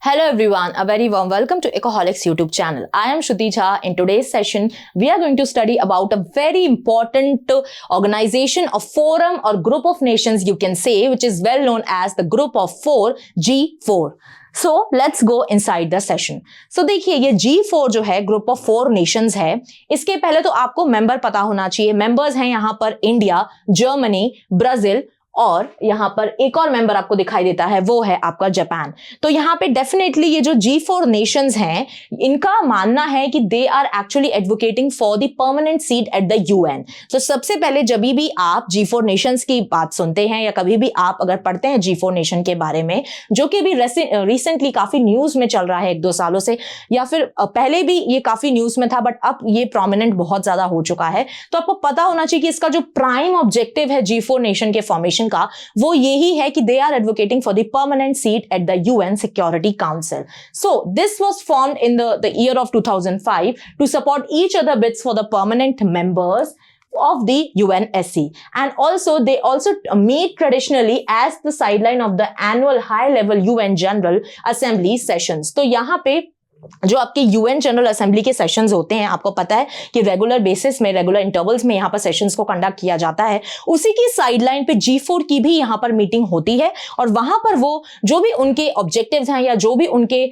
Hello everyone, a very warm welcome to Ecoholics YouTube channel. I am Shruti Jha. In today's session, we are going to study about a very important organization, a forum or group of nations you can say, which is well known as the Group of Four, G4. So let's go inside the session. So देखिए ये G4 जो है group of 4 Nations है, इसके पहले तो आपको member पता होना चाहिए. मेंबर्स हैं यहाँ पर इंडिया, जर्मनी, ब्राजील और यहां पर एक और मेंबर आपको दिखाई देता है, वो है आपका जापान. तो यहां पे डेफिनेटली ये जो G4 नेशंस हैं, इनका मानना है कि they are actually advocating for the permanent seat at the UN. तो सबसे पहले जब भी आप G4 नेशंस की बात सुनते हैं या कभी भी आप अगर पढ़ते हैं G4 नेशन के बारे में, जो कि भी रिसेंटली काफी न्यूज में चल रहा है 1-2 सालों से, या फिर पहले भी ये काफी न्यूज में था बट अब ये प्रोमिनेंट बहुत ज्यादा हो चुका है. तो आपको पता होना चाहिए कि इसका जो प्राइम ऑब्जेक्टिव है G4 नेशन के फॉर्मेशन का, वो यही है कि they are advocating for the permanent seat at the UN security council. So this was formed in the year of 2005 to support each other bids for the permanent members of the UNSC, and also they also meet traditionally as the sideline of the annual high level UN General Assembly sessions. तो यहाँ पे जो आपके UN general assembly के sessions होते हैं, आपको पता है कि रेगुलर बेसिस में, रेगुलर इंटरवल्स में यहाँ पर सेशंस को कंडक्ट किया जाता है. उसी की साइडलाइन पे G4 की भी यहाँ पर मीटिंग होती है और वहां पर वो जो भी उनके ऑब्जेक्टिव्स हैं या जो भी उनके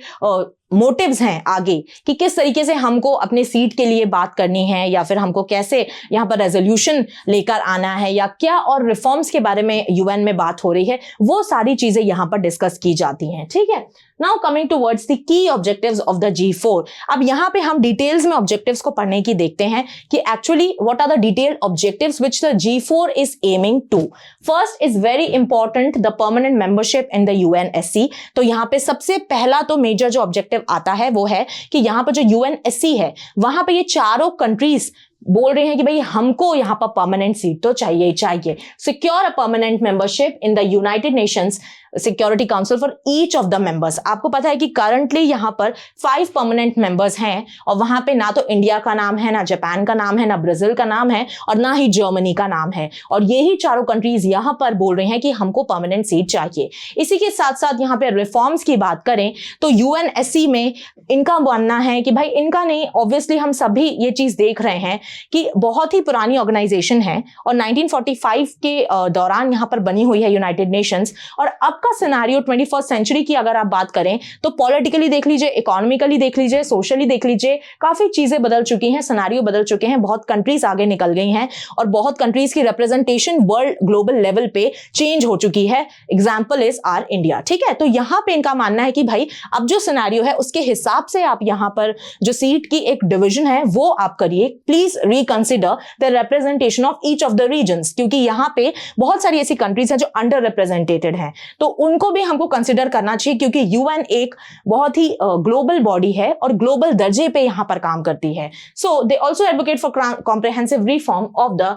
मोटिव्स हैं आगे कि किस तरीके से हमको अपने सीट के लिए बात करनी है या फिर हमको कैसे यहाँ पर रेजोल्यूशन लेकर आना है या क्या और रिफॉर्म्स के बारे में यूएन में बात हो रही है, वो सारी चीजें यहाँ पर डिस्कस की जाती हैं. ठीक है. Now coming towards the key objectives of the G4. अब यहाँ पे हम डिटेल्स में ऑब्जेक्टिव्स को पढ़ने की देखते हैं कि actually what are the detailed objectives which the G4 is aiming to. First is very important the permanent membership in the UNSC. तो यहाँ पे सबसे पहला तो मेजर जो ऑब्जेक्टिव आता है वो है कि यहां पर जो यूएनएससी है, वहां पे ये चारों कंट्रीज बोल रहे हैं कि भाई हमको यहां पर परमानेंट सीट तो चाहिए चाहिए. Secure a permanent membership in the United Nations security council for each of the members. आपको पता है कि करंटली यहां पर 5 परमानेंट मेंबर्स हैं और वहां पे ना तो इंडिया का नाम है, ना जापान का नाम है, ना ब्राजील का नाम है और ना ही जर्मनी का नाम है. और यही चारों कंट्रीज यहां पर बोल रहे हैं कि हमको परमानेंट सीट चाहिए. इसी के साथ साथ यहां पे रिफॉर्म्स की बात करें तो यूएनएससी में इनका मानना है कि भाई इनका नहीं, ऑब्वियसली हम सभी ये चीज देख रहे हैं कि बहुत ही पुरानी ऑर्गेनाइजेशन है और 1945 के दौरान यहां पर बनी हुई है यूनाइटेड नेशंस. और अब का सिनेरियो 21st सेंचुरी की अगर आप बात करें तो पॉलिटिकली देख लीजिए, इकोनॉमिकली देख लीजिए, सोशली देख लीजिए, काफी चीजें बदल चुकी हैं, सिनेरियो बदल चुके हैं, बहुत कंट्रीज आगे निकल गई हैं और बहुत कंट्रीज की रिप्रेजेंटेशन वर्ल्ड ग्लोबल लेवल पे चेंज हो चुकी है. Example is R India. ठीक है. तो यहां पे इनका मानना है कि भाई अब जो सिनेरियो है उसके हिसाब से आप यहां पर जो सीट की एक डिवीजन है वो आप करिए. Please reconsider the representation of each of the regions, क्योंकि यहां पे बहुत सारी ऐसी कंट्रीज हैं जो अंडर रिप्रेजेंटेटेड हैं, तो उनको भी हमको कंसिडर करना चाहिए क्योंकि यूएन एक बहुत ही ग्लोबल बॉडी है और ग्लोबल दर्जे पे यहां पर काम करती है. So they also advocate for comprehensive reform of the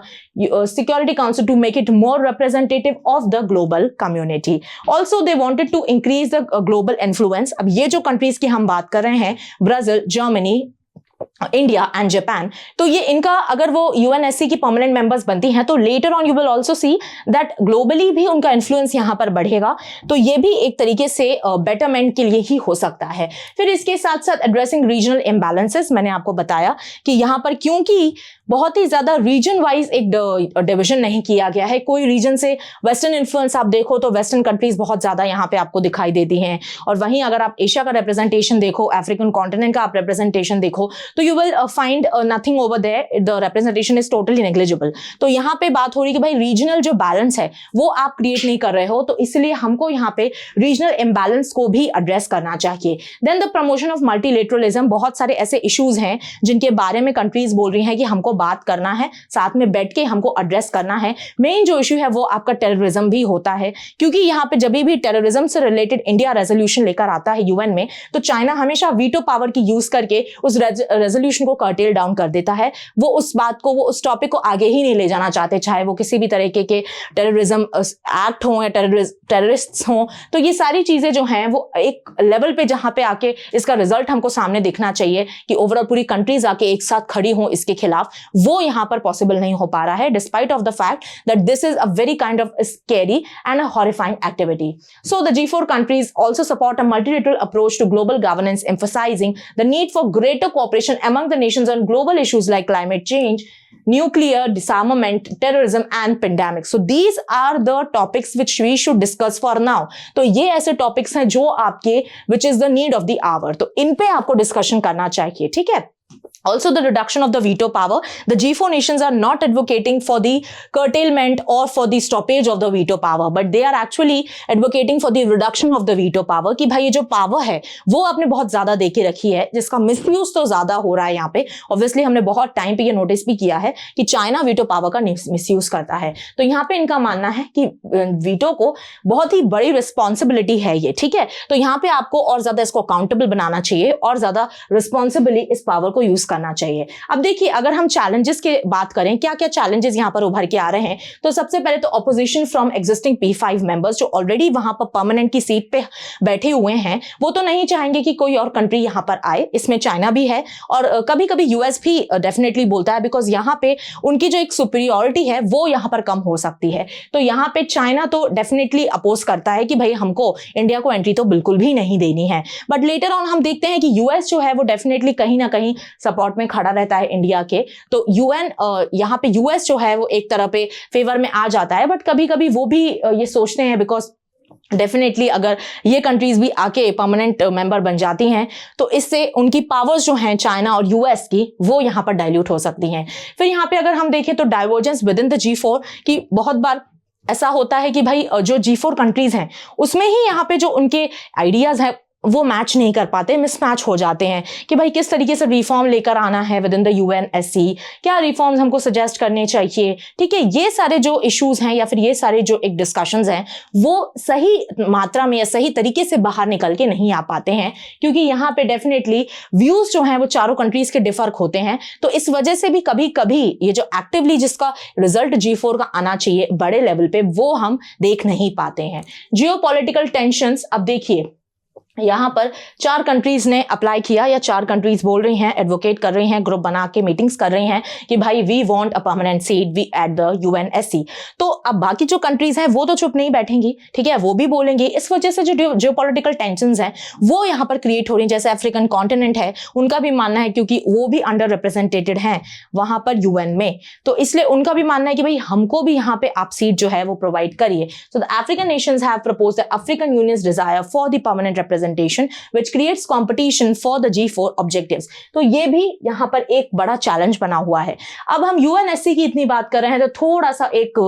security council to make it more representative of the global community. Also they wanted to increase the global influence. अब ये जो कंट्रीज की हम बात कर रहे हैं, Brazil, Germany, India and Japan, तो ये इनका अगर वो यूएनएससी की परमानेंट मेंबर्स बनती हैं तो later on you will also see that globally भी उनका इन्फ्लुएंस यहां पर बढ़ेगा. तो ये भी एक तरीके से बेटरमेंट के लिए ही हो सकता है. फिर इसके साथ साथ एड्रेसिंग रीजनल इम्बैलेंसेस. मैंने आपको बताया कि यहां पर क्योंकि बहुत ही ज्यादा रीजन वाइज एक डिविजन नहीं किया गया है, कोई रीजन से वेस्टर्न इन्फ्लुएंस आप देखो तो वेस्टर्न कंट्रीज बहुत ज्यादा यहां पे आपको दिखाई देती हैं और वहीं अगर आप एशिया का रिप्रेजेंटेशन देखो, अफ्रीकन कॉन्टिनेंट का आप रिप्रेजेंटेशन देखो तो you will find nothing over there, the representation is totally negligible. तो यहां पे बात हो रही है कि भाई रीजनल जो बैलेंस है वो आप क्रिएट नहीं कर रहे हो, तो इसलिए हमको यहां पे रीजनल इम्बैलेंस को भी एड्रेस करना चाहिए. Then the promotion of multilateralism. बहुत सारे ऐसे इश्यूज हैं जिनके बारे में कंट्रीज बोल रही हैं कि हमको बात करना है, साथ में बैठ के हमको एड्रेस करना है. मेन जो इश्यू है वो आपका टेररिज्म भी होता है, क्योंकि यहां पे जब भी टेररिज्म से रिलेटेड इंडिया रेजोल्यूशन लेकर आता है यूएन में तो चाइना हमेशा वीटो पावर की यूज करके उस रेजोल्यूशन को कर्टेल डाउन कर देता है. वो उस बात को, वो उस टॉपिक को आगे ही नहीं ले जाना चाहते, चाहे वो किसी भी तरीके के टेररिज्म एक्ट हो या टेररिस्ट हो. तो ये सारी चीजें जो हैं वो एक लेवल पे जहां पे आके इसका रिजल्ट हमको सामने दिखना चाहिए कि ओवरऑल पूरी कंट्रीज आके एक साथ खड़ी हों इसके खिलाफ, वो यहाँ पर पॉसिबल नहीं हो पा रहा है, despite of the fact that this is a very kind of scary and a horrifying activity. So the G4 countries also support a multilateral approach to global governance, emphasizing the need for greater cooperation among the nations on global issues like climate change, nuclear disarmament, terrorism and pandemic. So these are the topics which we should discuss for now. तो ये ऐसे topics हैं जो आपके which is the need of the hour. तो इन पे आपको discussion करना चाहिए, ठीक है. Also, the reduction of the veto power. The G4 nations are not advocating for the curtailment or for the stoppage of the veto power, but they are actually advocating for the reduction of the veto power. कि भाई ये जो power है वो आपने बहुत ज्यादा दे के रखी है, जिसका मिसयूज तो ज्यादा हो रहा है यहाँ पे. Obviously हमने बहुत टाइम पे ये नोटिस भी किया है कि चाइना वीटो पावर का मिसयूज करता है. तो यहाँ पे इनका मानना है कि वीटो को बहुत ही बड़ी रिस्पॉन्सिबिलिटी है ये, ठीक है. तो यहाँ पे आपको और ज्यादा इसको अकाउंटेबल बनाना चाहिए और ज्यादा रिस्पॉन्सिबली इस पावर को यूज करना चाहिए. अब देखिए, अगर हम चैलेंजेस की बात करें, क्या क्या चैलेंजेस यहां पर उभर के आ रहे हैं, तो सबसे पहले तो opposition from existing P5 members जो ऑलरेडी वहां पर परमानेंट की सीट पे बैठे हुए हैं, वो तो नहीं चाहेंगे कि कोई और कंट्री यहां पर आए. इसमें चाइना भी है और कभी कभी यूएस भी डेफिनेटली बोलता है, बिकॉज यहां पे उनकी जो एक सुपीरियरिटी है वो यहां पर कम हो सकती है. तो यहां पे चाइना तो डेफिनेटली अपोज करता है कि भाई हमको इंडिया को एंट्री तो बिल्कुल भी नहीं देनी है. बट लेटर ऑन हम देखते हैं कि यूएस जो है वो डेफिनेटली कहीं ना कहीं सपोर्ट में खड़ा रहता है इंडिया के. तो यूएन यहाँ पे यूएस जो है वो एक तरह पे फेवर में आ जाता है. बट कभी कभी वो भी ये सोचते हैं, बिकॉज डेफिनेटली अगर ये कंट्रीज भी आके परमानेंट मेंबर बन जाती हैं तो इससे उनकी पावर्स जो हैं चाइना और यूएस की वो यहाँ पर डाइल्यूट हो सकती हैं. फिर यहाँ पे अगर हम देखें तो divergence with in the G4 की बहुत बार ऐसा होता है कि भाई जो G4 कंट्रीज हैं उसमें ही यहाँ पे जो उनके आइडियाज हैं वो मैच नहीं कर पाते, मिसमैच हो जाते हैं कि भाई किस तरीके से रिफॉर्म लेकर आना है विद इन द UNSC, क्या रिफॉर्म्स हमको सजेस्ट करने चाहिए, ठीक है. ये सारे जो इश्यूज हैं या फिर ये सारे जो एक डिस्कशंस हैं वो सही मात्रा में या सही तरीके से बाहर निकल के नहीं आ पाते हैं, क्योंकि यहाँ पे डेफिनेटली व्यूज जो हैं वो चारों कंट्रीज के डिफर होते हैं. तो इस वजह से भी कभी कभी ये जो एक्टिवली जिसका रिजल्ट G4 का आना चाहिए बड़े लेवल पे वो हम देख नहीं पाते हैं. जियोपॉलिटिकल टेंशंस, अब देखिए यहां पर 4 कंट्रीज ने अप्लाई किया या 4 कंट्रीज बोल रही हैं, एडवोकेट कर रही हैं, ग्रुप बना के मीटिंग्स कर रही हैं कि भाई we want a permanent seat we at the UNSC. तो अब बाकी जो कंट्रीज हैं वो तो चुप नहीं बैठेंगी, ठीक है, वो भी बोलेंगे. इस वजह से जो जियोपॉलिटिकल टेंशंस हैं वो यहां पर क्रिएट हो रही हैं. जैसे अफ्रीकन कॉन्टिनेंट है, उनका भी मानना है क्योंकि वो भी अंडर रिप्रेजेंटेटेड हैं वहां पर UN में, तो इसलिए उनका भी मानना है कि भाई हमको भी यहाँ पे आप सीट जो है वो प्रोवाइड करिए. So the African Nations have proposed the African unions desire for the permanent representation which creates competition for the G4 objectives. तो ये भी यहाँ पर एक बड़ा चैलेंज बना हुआ है. अब हम UNSC की इतनी बात कर रहे हैं तो थोड़ा सा एक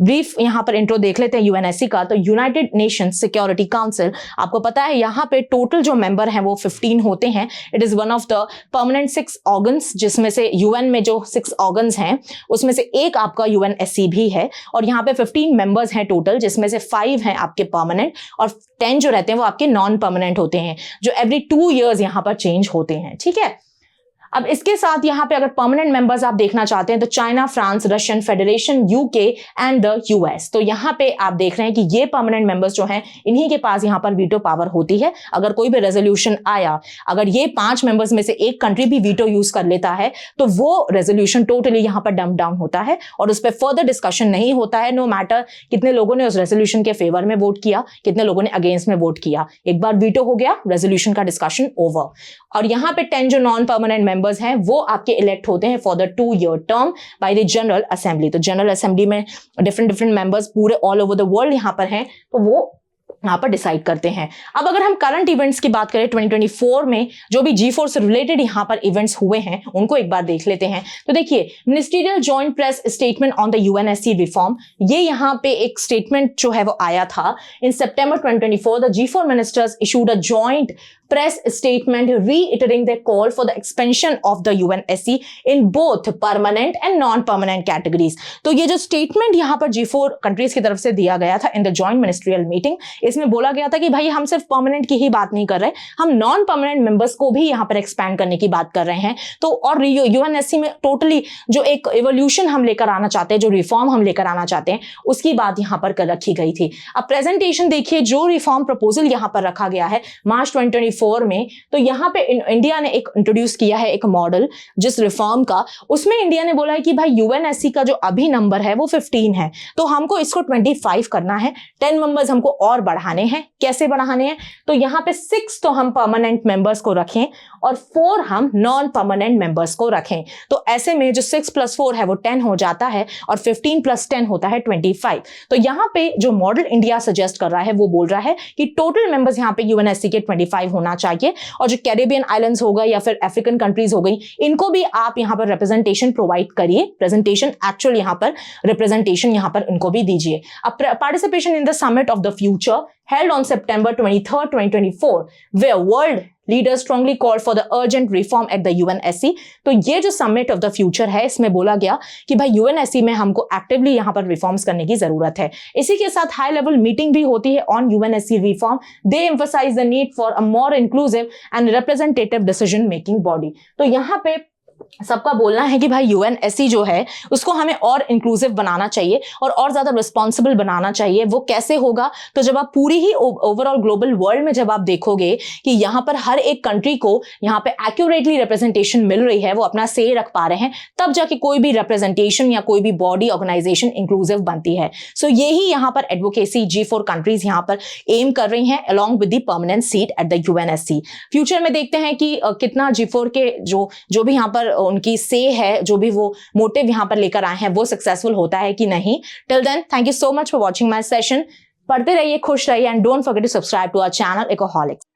ब्रीफ यहाँ पर इंट्रो देख लेते हैं UNSC का. तो यूनाइटेड नेशंस सिक्योरिटी काउंसिल, आपको पता है यहाँ पे टोटल जो मेंबर हैं वो 15 होते हैं. It is one of the permanent 6 organs, जिसमें से UN में जो 6 ऑर्गन्स हैं उसमें से एक आपका UNSC भी है. और यहाँ पे 15 मेंबर्स हैं टोटल, जिसमें से 5 हैं आपके परमानेंट और 10 जो रहते हैं वो आपके नॉन परमानेंट होते हैं, जो एवरी 2 years यहां पर चेंज होते हैं, ठीक है. अब इसके साथ यहाँ पे अगर परमानेंट मेंबर्स आप देखना चाहते हैं तो China, France, Russian federation, UK and the US. तो यहाँ पे आप देख रहे हैं कि ये परमानेंट मेंबर्स जो हैं इन्हीं के पास यहाँ पर वीटो पावर होती है. अगर कोई भी रेजोल्यूशन आया, अगर ये 5 मेंबर्स में से एक कंट्री भी वीटो यूज कर लेता है तो वो रेजोल्यूशन टोटली यहाँ पर डंप डाउन होता है और उस पर फर्दर डिस्कशन नहीं होता है. नो मैटर कितने लोगों ने उस रेजोल्यूशन के फेवर में वोट किया, कितने लोगों ने अगेंस्ट में वोट किया, एक बार वीटो हो गया, रेजोल्यूशन का डिस्कशन ओवर. और यहाँ पे 10 जो नॉन परमानेंट मेंबर्स हैं वो आपके इलेक्ट होते हैं for the 2-year term by the general assembly. तो जनरल असेंबली में डिफरेंट मेंबर्स पूरे ऑल ओवर द वर्ल्ड यहाँ पर हैं, तो वो यहाँ पर डिसाइड करते हैं. अब अगर हम करंट इवेंट्स की बात करें 2024 में जो भी G4 से रिलेटेड यहाँ पर इवेंट्स हुए हैं उनको एक बार देख लेते हैं. तो देखिए, ministerial joint press statement on the UNSC reform, ये यहाँ पे एक स्टेटमेंट जो है वो आया था. इन सितंबर 2024 the G4 ministers issued a joint press statement reiterating their call for the expansion of the UNSC in both permanent and non-permanent categories. तो ये जो स्टेटमेंट यहाँ पर G4 कंट्रीज की तरफ से दिया गया था in the joint ministerial meeting, इसमें बोला गया था कि भाई हम सिर्फ परमानेंट की ही बात नहीं कर रहे, हम नॉन परमानेंट मेंबर्स को भी यहाँ पर एक्सपैंड करने की बात कर रहे हैं. तो और UNSC में टोटली जो एक इवोल्यूशन हम लेकर आना चाहते हैं, जो रिफॉर्म हम लेकर आना चाहते हैं, उसकी बात यहाँ पर कर रखी गई थी. अब प्रेजेंटेशन देखिए, जो रिफॉर्म प्रपोजल यहाँ पर रखा गया है मार्च 2024 2024 में, तो यहाँ पे इंडिया ने एक इंट्रोड्यूस किया है एक मॉडल जिस रिफॉर्म का, उसमें इंडिया ने बोला है कि भाई यूएनएससी का जो अभी नंबर है वो 15 है, तो हमको इसको 25 करना है, 10 मेंबर्स हमको और बढ़ाने हैं। कैसे बढ़ाने हैं? तो यहाँ पे 6 तो हम परमानेंट मेंबर्स को रखें और 4 हम नॉन परमानेंट मेंबर्स को रखें। तो ऐसे में जो 6 + 4 है वो 10 हो जाता है और 15 + 10 होता है 25। तो यहाँ पे जो मॉडल इंडिया सजेस्ट कर रहा है वो बोल रहा है कि टोटल मेंबर्स यहाँ पे यूएनएससी के 25 होना चाहिए, और जो कैरेबियन आइलैंड्स हो गए या फिर अफ्रीकन कंट्रीज हो गई, इनको भी आप यहाँ पर रिप्रेजेंटेशन प्रोवाइड करिए, प्रेजेंटेशन एक्चुअल यहाँ पर रिप्रेजेंटेशन यहाँ पर इनको भी दीजिए। अब participation in the summit of the future held on September 23rd, 2024, where world leaders strongly called for the urgent reform at the UNSC। तो ये जो समिट ऑफ द फ्यूचर है, इसमें बोला गया कि भाई यूएनएससी में हमको एक्टिवली यहाँ पर रिफॉर्म्स करने की जरूरत है। इसी के साथ हाई लेवल मीटिंग भी होती है on UNSC reform. They emphasize the need for a more inclusive and representative decision making body. तो यहाँ पे सबका बोलना है कि भाई यूएनएससी जो है उसको हमें और इंक्लूसिव बनाना चाहिए और ज्यादा रिस्पॉन्सिबल बनाना चाहिए। वो कैसे होगा? तो जब आप पूरी ही ओवरऑल ग्लोबल वर्ल्ड में जब आप देखोगे कि यहाँ पर हर एक कंट्री को यहाँ पे एक्यूरेटली रिप्रेजेंटेशन मिल रही है, वो अपना से रख पा रहे हैं, तब जाके कोई भी रिप्रेजेंटेशन या कोई भी बॉडी ऑर्गेनाइजेशन इंक्लूसिव बनती है। सो यही यहाँ पर एडवोकेसी G4 कंट्रीज यहाँ पर एम कर रही हैं along with the permanent seat at the UNSC. Future में देखते हैं कि कितना G4 के जो भी यहाँ पर उनकी से है, जो भी वो मोटिव यहाँ पर लेकर आए हैं, वो सक्सेसफुल होता है कि नहीं। Till then, thank you so much for watching my session. पढ़ते रहिए, खुश रहिए, and don't forget to subscribe to our channel Ecoholics.